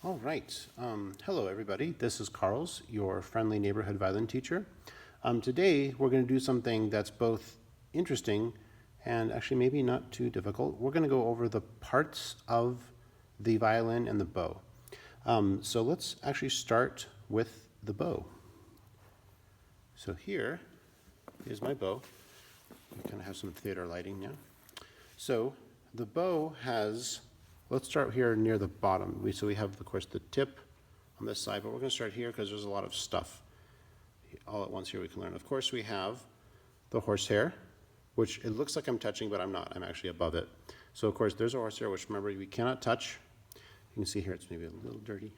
All right. Hello, everybody. This is Carl's, your friendly neighborhood violin teacher. Today, we're going to do something that's both interesting and actually maybe not too difficult. We're going to go over the parts of the violin and the bow. So let's actually start with the bow. So here is my bow. We kind of have some theater lighting now. So the bow has, let's start here near the bottom. So we have, of course, the tip on this side, but we're going to start here because there's a lot of stuff all at once here we can learn. Of course, we have the horsehair, which it looks like I'm touching, but I'm not. I'm actually above it. So, of course, there's a horsehair, which remember, we cannot touch. You can see here it's maybe a little dirty.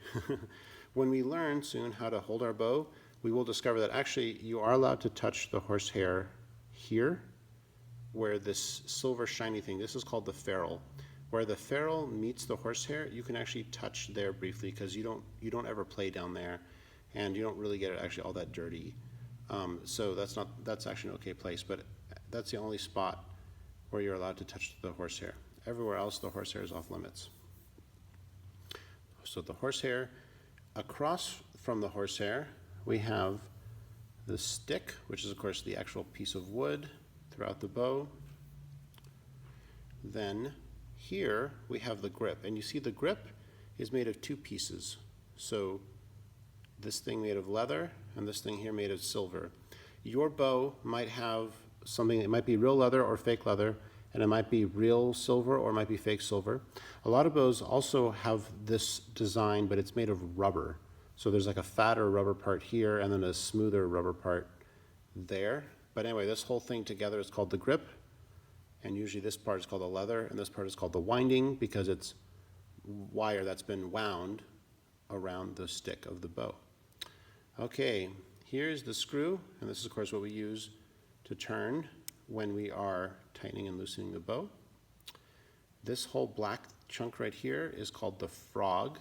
When we learn soon how to hold our bow, we will discover that actually you are allowed to touch the horsehair here, where this silver shiny thing, this is called the ferrule. Where the ferrule meets the horsehair, you can actually touch there briefly because you don't ever play down there, and you don't really get it actually all that dirty. So that's actually an okay place, but that's the only spot where you're allowed to touch the horsehair. Everywhere else, the horsehair is off limits. So the horsehair, across from the horsehair, we have the stick, which is of course the actual piece of wood throughout the bow. Then here we have the grip, and you see the grip is made of two pieces. So this thing made of leather and this thing here made of silver. Your bow might have something, it might be real leather or fake leather, and it might be real silver or it might be fake silver. A lot of bows also have this design, but it's made of rubber. So there's like a fatter rubber part here and then a smoother rubber part there. But anyway, this whole thing together is called the grip, and usually this part is called the leather, and this part is called the winding because it's wire that's been wound around the stick of the bow. Okay, here's the screw, and this is of course what we use to turn when we are tightening and loosening the bow. This whole black chunk right here is called the frog.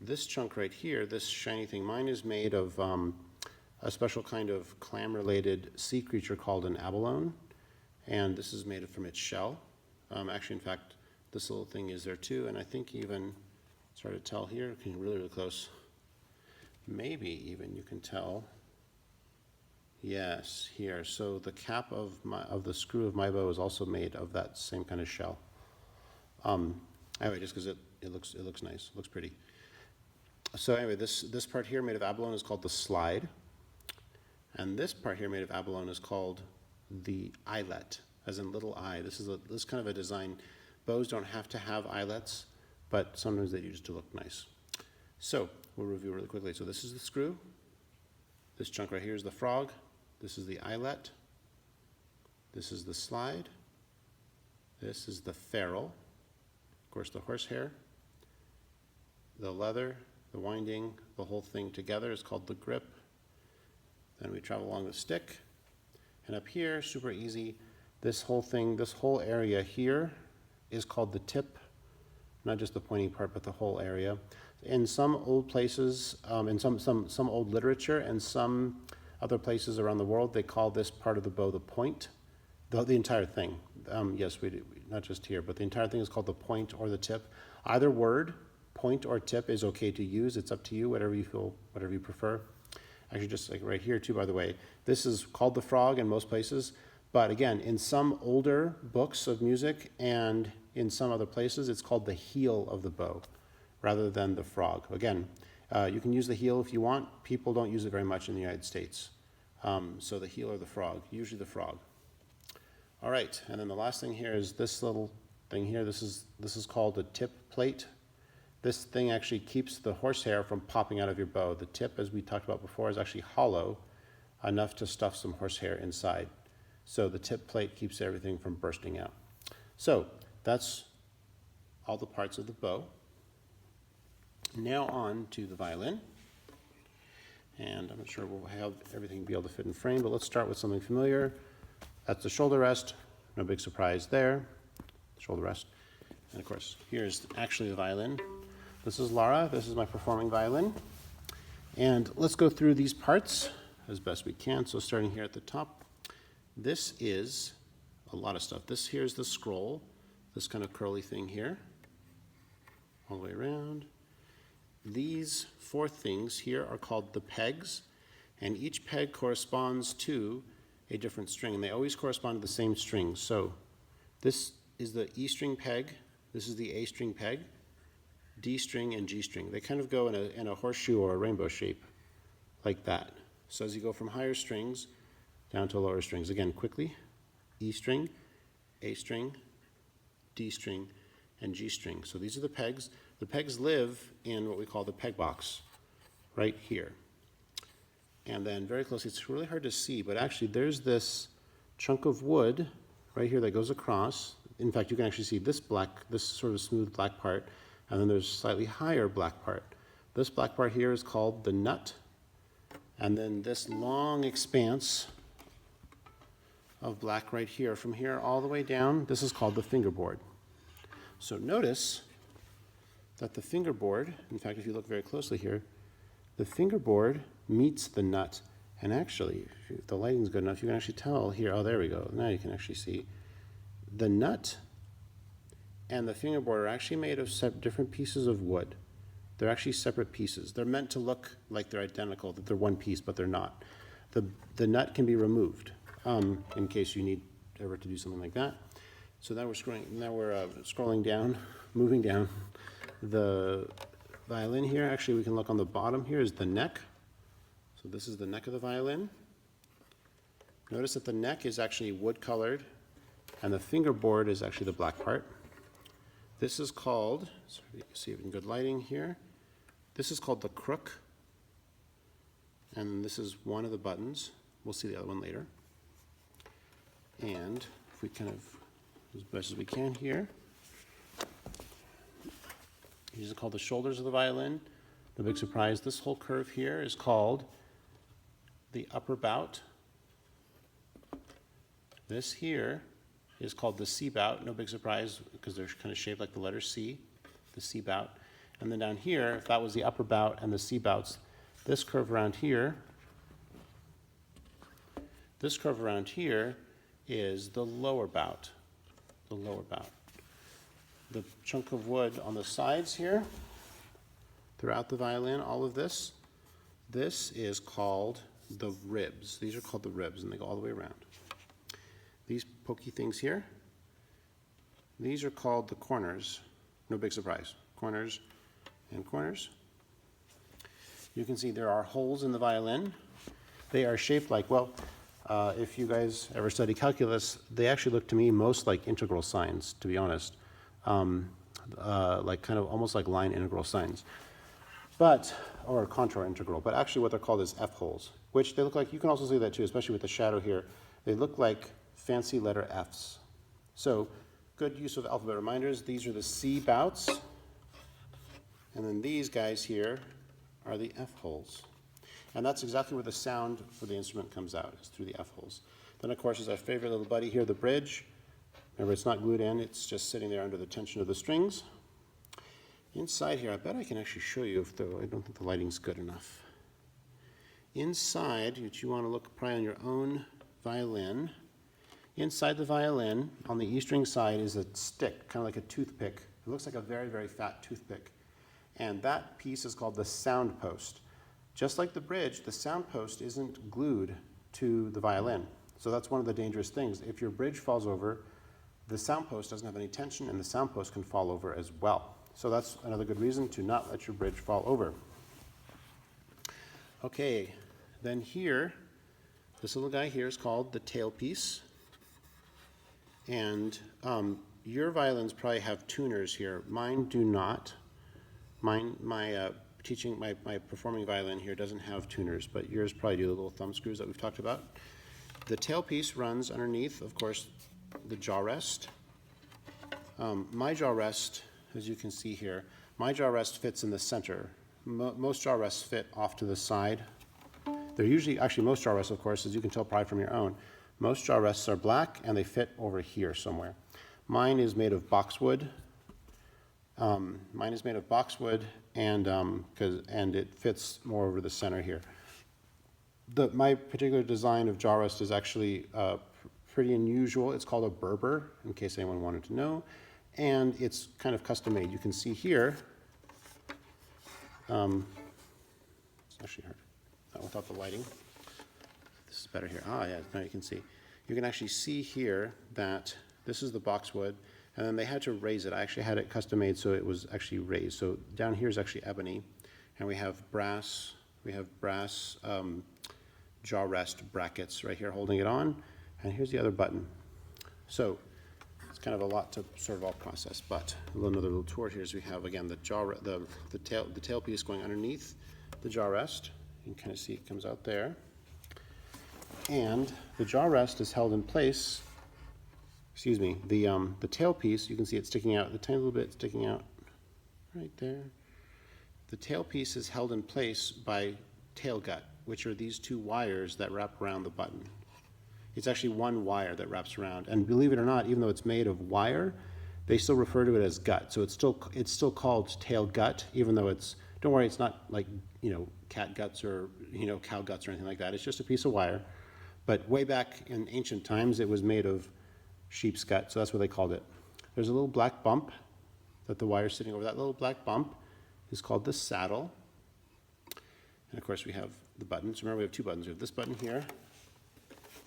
This chunk right here, this shiny thing, mine is made of a special kind of clam-related sea creature called an abalone, and this is made from its shell. Actually, in fact, this little thing is there too, and I think even, it's hard to tell here, can you really close? Maybe even you can tell. Yes, here. So the cap of the screw of my bow is also made of that same kind of shell. Anyway, just because it looks nice, looks pretty. So anyway, this part here made of abalone is called the slide, and this part here made of abalone is called the eyelet, as in little eye. This is kind of a design. Bows don't have to have eyelets, but sometimes they use to look nice. So we'll review really quickly. So this is the screw. This chunk right here is the frog. This is the eyelet. This is the slide. This is the ferrule. Of course, the horsehair. The leather, the winding, the whole thing together is called the grip. Then we travel along the stick. And up here, super easy, this whole thing, this whole area here is called the tip. Not just the pointing part, but the whole area. In some old places, in some old literature and some other places around the world, they call this part of the bow the point, the entire thing. Yes, we do, not just here, but the entire thing is called the point or the tip. Either word, point or tip, is okay to use. It's up to you, whatever you feel, whatever you prefer. Actually, just like right here too, by the way, this is called the frog in most places. But again, in some older books of music and in some other places, it's called the heel of the bow rather than the frog. Again, you can use the heel if you want. People don't use it very much in the United States. So the heel or the frog, usually the frog. All right, and then the last thing here is this little thing here. This is called a tip plate. This thing actually keeps the horsehair from popping out of your bow. The tip, as we talked about before, is actually hollow enough to stuff some horsehair inside. So the tip plate keeps everything from bursting out. So that's all the parts of the bow. Now on to the violin. And I'm not sure we'll have everything be able to fit in frame, but let's start with something familiar. That's the shoulder rest. No big surprise there. Shoulder rest. And of course, here's actually the violin. This is Laura. This is my performing violin. And let's go through these parts as best we can. So starting here at the top, this is a lot of stuff. This here is the scroll, this kind of curly thing here, all the way around. these four things here are called the pegs, and each peg corresponds to a different string, and they always correspond to the same string. So this is the E string peg, this is the A string peg, D string and G string. They kind of go in a horseshoe or a rainbow shape, like that. So as you go from higher strings down to lower strings, again, quickly, E string, A string, D string, and G string. So these are the pegs. The pegs live in what we call the peg box, right here. And then very closely, it's really hard to see, but actually there's this chunk of wood right here that goes across. In fact, you can actually see this sort of smooth black part, and then there's slightly higher black part. This black part here is called the nut, and then this long expanse of black right here, from here all the way down, this is called the fingerboard. So notice that the fingerboard, in fact, if you look very closely here, the fingerboard meets the nut. And actually, if the lighting's good enough, you can actually tell here, oh, there we go. Now you can actually see the nut and the fingerboard are actually made of different pieces of wood. They're actually separate pieces. They're meant to look like they're identical, that they're one piece, but they're not. The nut can be removed in case you need ever to do something like that. So now we're scrolling down, moving down the violin here. Actually, we can look on the bottom here is the neck. So this is the neck of the violin. Notice that the neck is actually wood colored and the fingerboard is actually the black part. This is called, so you can see it in good lighting here. This is called the crook. And this is one of the buttons. We'll see the other one later. And if we kind of, as best as we can here, these are called the shoulders of the violin. The big surprise, this whole curve here is called the upper bout. This here is called the C bout, no big surprise because they're kind of shaped like the letter C, the C bout. And then down here, if that was the upper bout and the C bouts, this curve around here is the lower bout, the lower bout. The chunk of wood on the sides here, throughout the violin, all of this is called the ribs. These are called the ribs, and they go all the way around. These pokey things here, these are called the corners. No big surprise. Corners and corners. You can see there are holes in the violin. They are shaped like, well, if you guys ever study calculus, they actually look to me most like integral signs, to be honest. Like kind of almost like line integral signs. But, or contour integral, but actually what they're called is F-holes, which they look like, you can also see that too, especially with the shadow here. They look like fancy letter Fs. So, good use of alphabet reminders. These are the C bouts, and then these guys here are the F-holes. And that's exactly where the sound for the instrument comes out, is through the F-holes. Then of course is our favorite little buddy here, the bridge. Remember, it's not glued in, it's just sitting there under the tension of the strings. Inside here, I bet I can actually show you, I don't think the lighting's good enough. Inside, which you want to look probably on your own violin, inside the violin, on the E string side, is a stick, kind of like a toothpick. It looks like a very, very fat toothpick. And that piece is called the sound post. Just like the bridge, the sound post isn't glued to the violin. So that's one of the dangerous things. If your bridge falls over, the sound post doesn't have any tension, and the sound post can fall over as well. So that's another good reason to not let your bridge fall over. Okay, then here, this little guy here is called the tailpiece. And your violins probably have tuners here. Mine do not. My performing violin here doesn't have tuners, but yours probably do, the little thumb screws that we've talked about. The tailpiece runs underneath, of course, the jaw rest. My jaw rest, as you can see here, my jaw rest fits in the center. Most jaw rests fit off to the side. They're usually, actually most jaw rests, of course, as you can tell probably from your own, most jaw rests are black and they fit over here somewhere. Mine is made of boxwood. And it fits more over the center here. My particular design of jaw rest is actually pretty unusual. It's called a Berber, in case anyone wanted to know, and it's kind of custom made. You can see here It's actually hard. Without the lighting. This is better here. Ah, yeah, now you can see. You can actually see here that this is the boxwood, and then they had to raise it. I actually had it custom made so it was actually raised. So down here is actually ebony, and we have brass jaw rest brackets right here holding it on, and here's the other button. So it's kind of a lot to sort of all process, but another little tour here is we have again the tail piece going underneath the jaw rest. You can kind of see it comes out there. And the jaw rest is held in place, excuse me, the tail piece, you can see it sticking out, the tiny little bit sticking out right there. The tail piece is held in place by tail gut, which are these two wires that wrap around the button. It's actually one wire that wraps around, and believe it or not, even though it's made of wire, they still refer to it as gut. So it's still called tail gut, even though don't worry, it's not like, cat guts or, cow guts or anything like that. It's just a piece of wire. But way back in ancient times, it was made of sheep's gut, so that's what they called it. There's a little black bump that the wire's sitting over. That little black bump is called the saddle. And of course, we have the buttons. Remember, we have two buttons. We have this button here,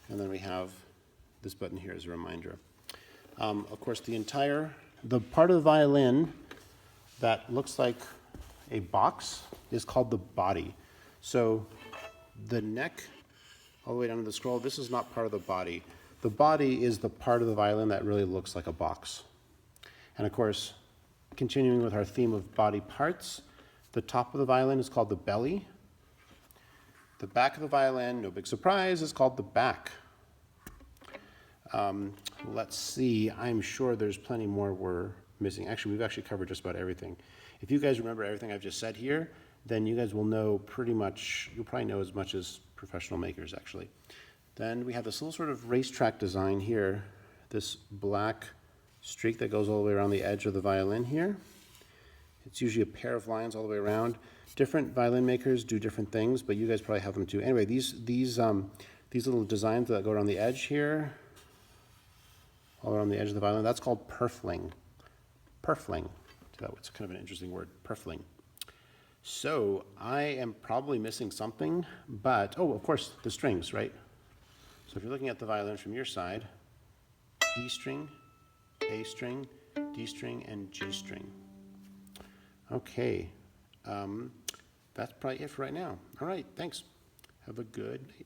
and then we have this button here as a reminder. Of course, the part of the violin that looks like a box is called the body. So the neck all the way down to the scroll, this is not part of the body. The body is the part of the violin that really looks like a box. And of course, continuing with our theme of body parts, the top of the violin is called the belly. The back of the violin, no big surprise, is called the back. Let's see, I'm sure there's plenty more we're missing. Actually, we've actually covered just about everything. If you guys remember everything I've just said here, then you guys will know pretty much, you'll probably know as much as professional makers actually. Then we have this little sort of racetrack design here, this black streak that goes all the way around the edge of the violin here. It's usually a pair of lines all the way around. Different violin makers do different things, but you guys probably have them too. Anyway, these little designs that go around the edge here, all around the edge of the violin, that's called purfling. Purfling. It's kind of an interesting word, purfling. So I am probably missing something, but, of course, the strings, right? So if you're looking at the violin from your side, E string, A string, D string, and G string. Okay, that's probably it for right now. All right, thanks. Have a good night.